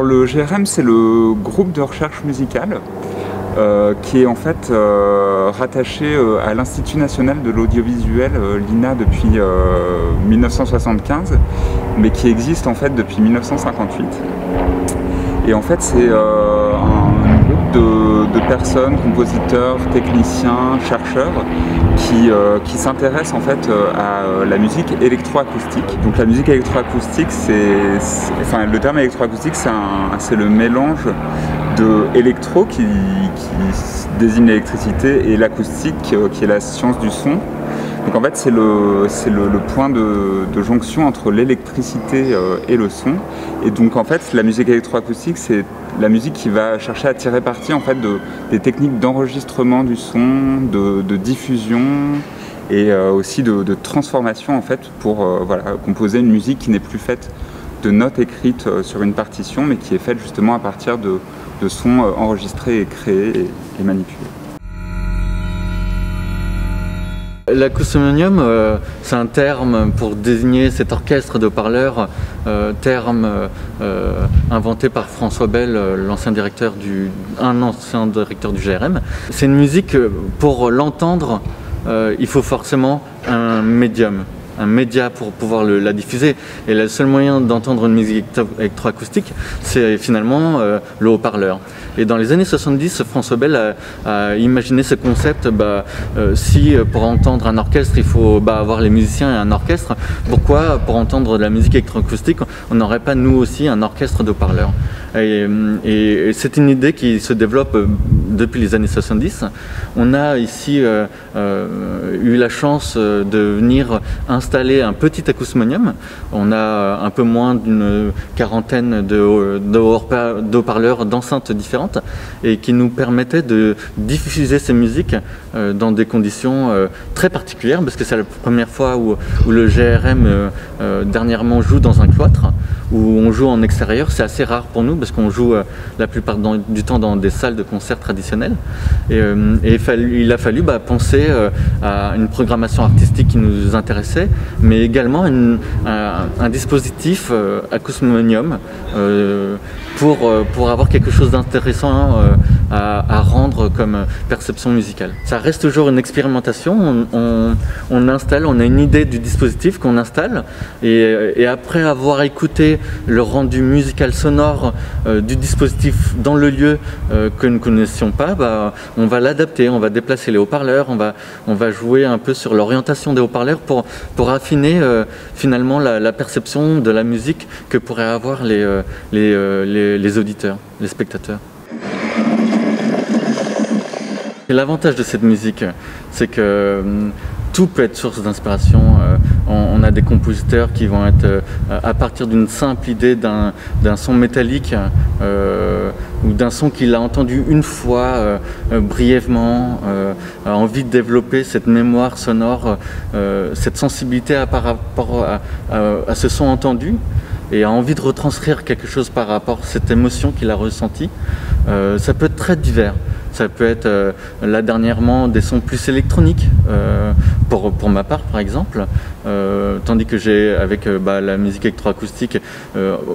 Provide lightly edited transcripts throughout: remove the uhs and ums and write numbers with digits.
Alors le GRM, c'est le groupe de recherche musicale qui est en fait rattaché à l'Institut national de l'audiovisuel, l'INA, depuis 1975, mais qui existe en fait depuis 1958. Et en fait, c'est un groupe de personnes, compositeurs, techniciens, chercheurs qui s'intéressent en fait à la musique électroacoustique. Donc la musique électroacoustique, le terme électroacoustique, c'est le mélange de électro qui désigne l'électricité et l'acoustique qui est la science du son. Donc en fait c'est le point de jonction entre l'électricité et le son. Et donc en fait la musique électroacoustique, c'est la musique qui va chercher à tirer parti en fait des techniques d'enregistrement du son, de diffusion et aussi de transformation en fait pour composer une musique qui n'est plus faite de notes écrites sur une partition, mais qui est faite justement à partir de sons enregistrés et créés et manipulés. L'acousmonium, c'est un terme pour désigner cet orchestre de haut-parleurs, terme inventé par François Bell, l'ancien directeur du GRM. C'est une musique, pour l'entendre, il faut forcément un médium, un média pour pouvoir la diffuser. Et le seul moyen d'entendre une musique électroacoustique, c'est finalement le haut-parleur. Et dans les années 70, François Bell a imaginé ce concept, si pour entendre un orchestre, il faut avoir les musiciens et un orchestre, pourquoi pour entendre de la musique électroacoustique, on n'aurait pas nous aussi un orchestre de haut-parleurs? Et c'est une idée qui se développe depuis les années 70. On a ici eu la chance de venir installer un petit acousmonium. On a un peu moins d'une quarantaine de haut-parleurs, d'enceintes différentes, et qui nous permettaient de diffuser ces musiques dans des conditions très particulières, parce que c'est la première fois où le GRM dernièrement joue dans un cloître, où on joue en extérieur. C'est assez rare pour nous parce qu'on joue la plupart du temps dans des salles de concert traditionnelles. Et il a fallu penser à une programmation artistique qui nous intéressait, mais également un dispositif acousmonium pour avoir quelque chose d'intéressant à rendre comme perception musicale. Ça reste toujours une expérimentation. On installe, on a une idée du dispositif qu'on installe, et après avoir écouté le rendu musical sonore du dispositif dans le lieu que nous ne connaissions pas, on va l'adapter, on va déplacer les haut-parleurs, on va jouer un peu sur l'orientation des haut-parleurs pour affiner finalement la perception de la musique que pourraient avoir les auditeurs, les spectateurs. Et l'avantage de cette musique, c'est que tout peut être source d'inspiration. On a des compositeurs qui vont être, à partir d'une simple idée d'un son métallique ou d'un son qu'il a entendu une fois brièvement, a envie de développer cette mémoire sonore, cette sensibilité par rapport à ce son entendu, et a envie de retranscrire quelque chose par rapport à cette émotion qu'il a ressentie. Ça peut être très divers. Ça peut être là dernièrement des sons plus électroniques, pour ma part par exemple, tandis que j'ai avec la musique électroacoustique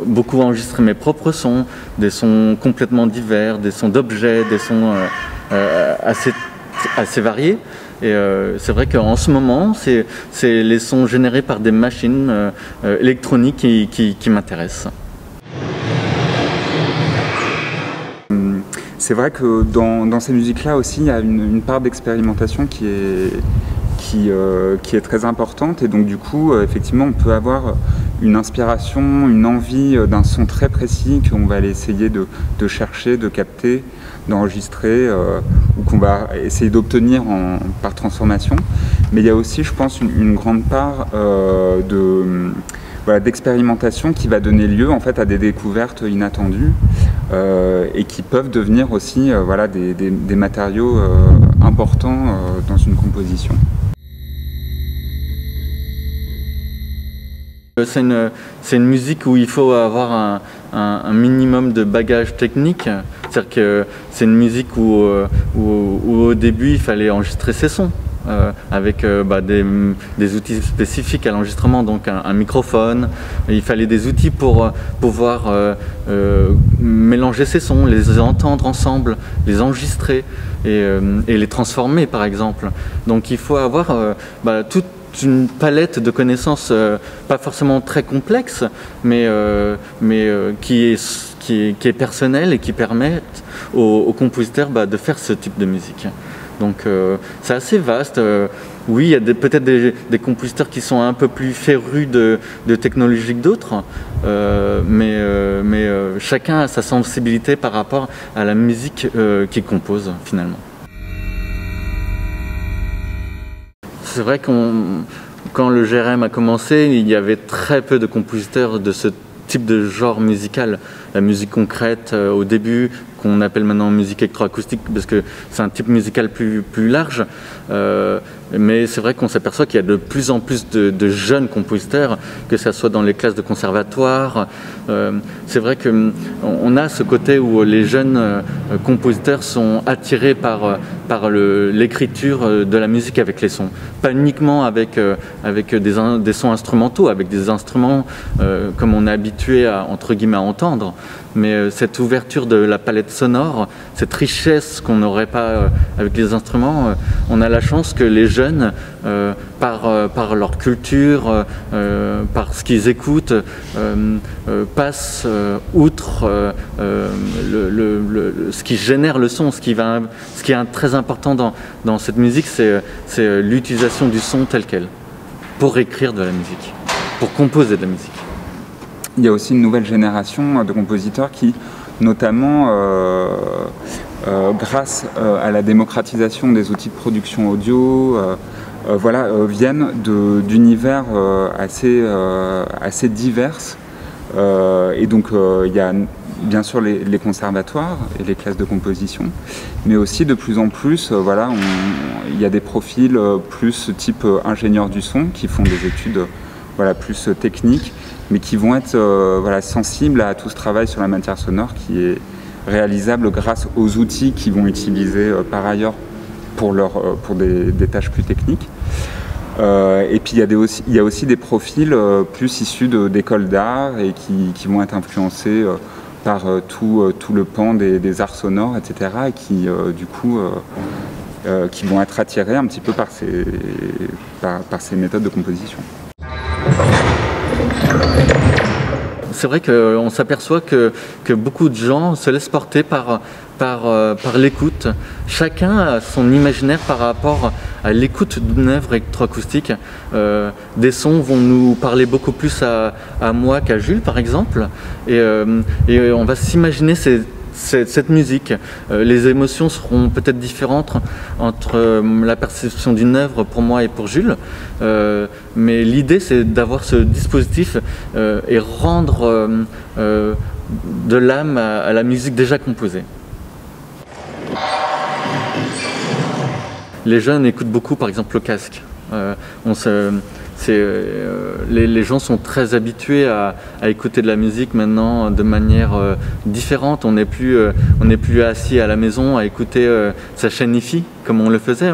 beaucoup enregistré mes propres sons, des sons complètement divers, des sons d'objets, des sons assez variés. Et c'est vrai qu'en ce moment, c'est les sons générés par des machines électroniques qui m'intéressent. C'est vrai que dans ces musiques-là aussi, il y a une part d'expérimentation qui est très importante, et donc du coup, effectivement, on peut avoir une inspiration, une envie d'un son très précis qu'on va aller essayer de chercher, de capter, d'enregistrer, ou qu'on va essayer d'obtenir par transformation. Mais il y a aussi, je pense, une grande part d'expérimentation qui va donner lieu en fait à des découvertes inattendues et qui peuvent devenir aussi des matériaux importants dans une composition. C'est une musique où il faut avoir un minimum de bagage technique. C'est-à-dire que c'est une musique où au début il fallait enregistrer ses sons. avec des outils spécifiques à l'enregistrement, donc un microphone. Il fallait des outils pour pouvoir mélanger ces sons, les entendre ensemble, les enregistrer et les transformer par exemple. Donc il faut avoir toute une palette de connaissances pas forcément très complexe, mais qui est personnelle et qui permettent aux compositeurs de faire ce type de musique. Donc c'est assez vaste. Oui, il y a peut-être des compositeurs qui sont un peu plus férus de technologie que d'autres, mais chacun a sa sensibilité par rapport à la musique qu'il compose finalement. C'est vrai quand le GRM a commencé, il y avait très peu de compositeurs de ce type de genre musical. La musique concrète au début, qu'on appelle maintenant musique électroacoustique parce que c'est un type musical plus large. Mais c'est vrai qu'on s'aperçoit qu'il y a de plus en plus de jeunes compositeurs, que ce soit dans les classes de conservatoire. C'est vrai qu'on a ce côté où les jeunes compositeurs sont attirés par l'écriture de la musique avec les sons. Pas uniquement avec des sons instrumentaux, avec des instruments comme on est habitué entre guillemets à entendre, mais cette ouverture de la palette sonore, cette richesse qu'on n'aurait pas avec les instruments, on a la chance que les jeunes, par leur culture, par ce qu'ils écoutent, passent outre ce qui génère le son. Ce qui est très important dans cette musique, c'est l'utilisation du son tel quel, pour écrire de la musique, pour composer de la musique. Il y a aussi une nouvelle génération de compositeurs qui, notamment grâce à la démocratisation des outils de production audio, viennent d'univers assez divers. Et donc il y a bien sûr les conservatoires et les classes de composition, mais aussi de plus en plus, il y a des profils plus type ingénieur du son qui font des études plus techniques, mais qui vont être sensibles à tout ce travail sur la matière sonore qui est réalisable grâce aux outils qu'ils vont utiliser par ailleurs pour des tâches plus techniques. Et puis il y a aussi des profils plus issus d'écoles d'art et qui vont être influencés par tout le pan des arts sonores, etc. et qui du coup qui vont être attirés un petit peu par ces méthodes de composition. C'est vrai qu'on s'aperçoit que beaucoup de gens se laissent porter par l'écoute. Chacun a son imaginaire par rapport à l'écoute d'une œuvre électroacoustique. Des sons vont nous parler beaucoup plus à moi qu'à Jules, par exemple. Et on va s'imaginer cette musique. Les émotions seront peut-être différentes entre la perception d'une œuvre pour moi et pour Jules, mais l'idée c'est d'avoir ce dispositif et rendre de l'âme à la musique déjà composée. Les jeunes écoutent beaucoup par exemple le casque. Les gens sont très habitués à écouter de la musique maintenant de manière différente. On n'est plus assis à la maison à écouter sa chaîne hi-fi comme on le faisait.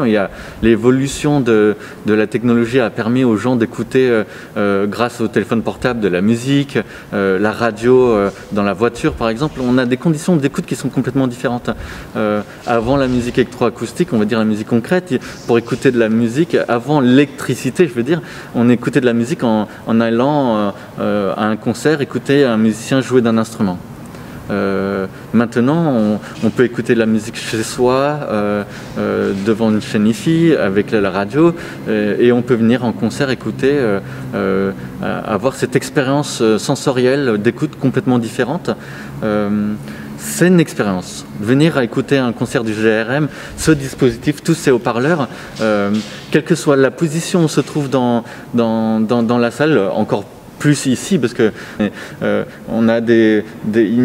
L'évolution de la technologie a permis aux gens d'écouter grâce au téléphone portable de la musique, la radio dans la voiture par exemple. On a des conditions d'écoute qui sont complètement différentes. Avant la musique électroacoustique, on va dire la musique concrète, pour écouter de la musique, avant l'électricité je veux dire, on écoutait de la musique en allant à un concert, écouter un musicien jouer d'un instrument. Maintenant, on peut écouter de la musique chez soi, devant une chaîne hi-fi, avec la radio, et on peut venir en concert écouter, avoir cette expérience sensorielle d'écoute complètement différente. C'est une expérience. Venir à écouter un concert du GRM, ce dispositif, tous ces haut-parleurs, quelle que soit la position où on se trouve dans la salle, encore plus ici, parce que il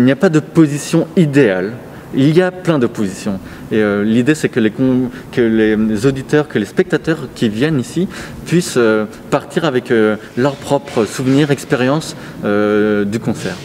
n'y a pas de position idéale. Il y a plein de positions. Et l'idée, c'est que les auditeurs, que les spectateurs qui viennent ici puissent partir avec leurs propres souvenirs, expériences du concert.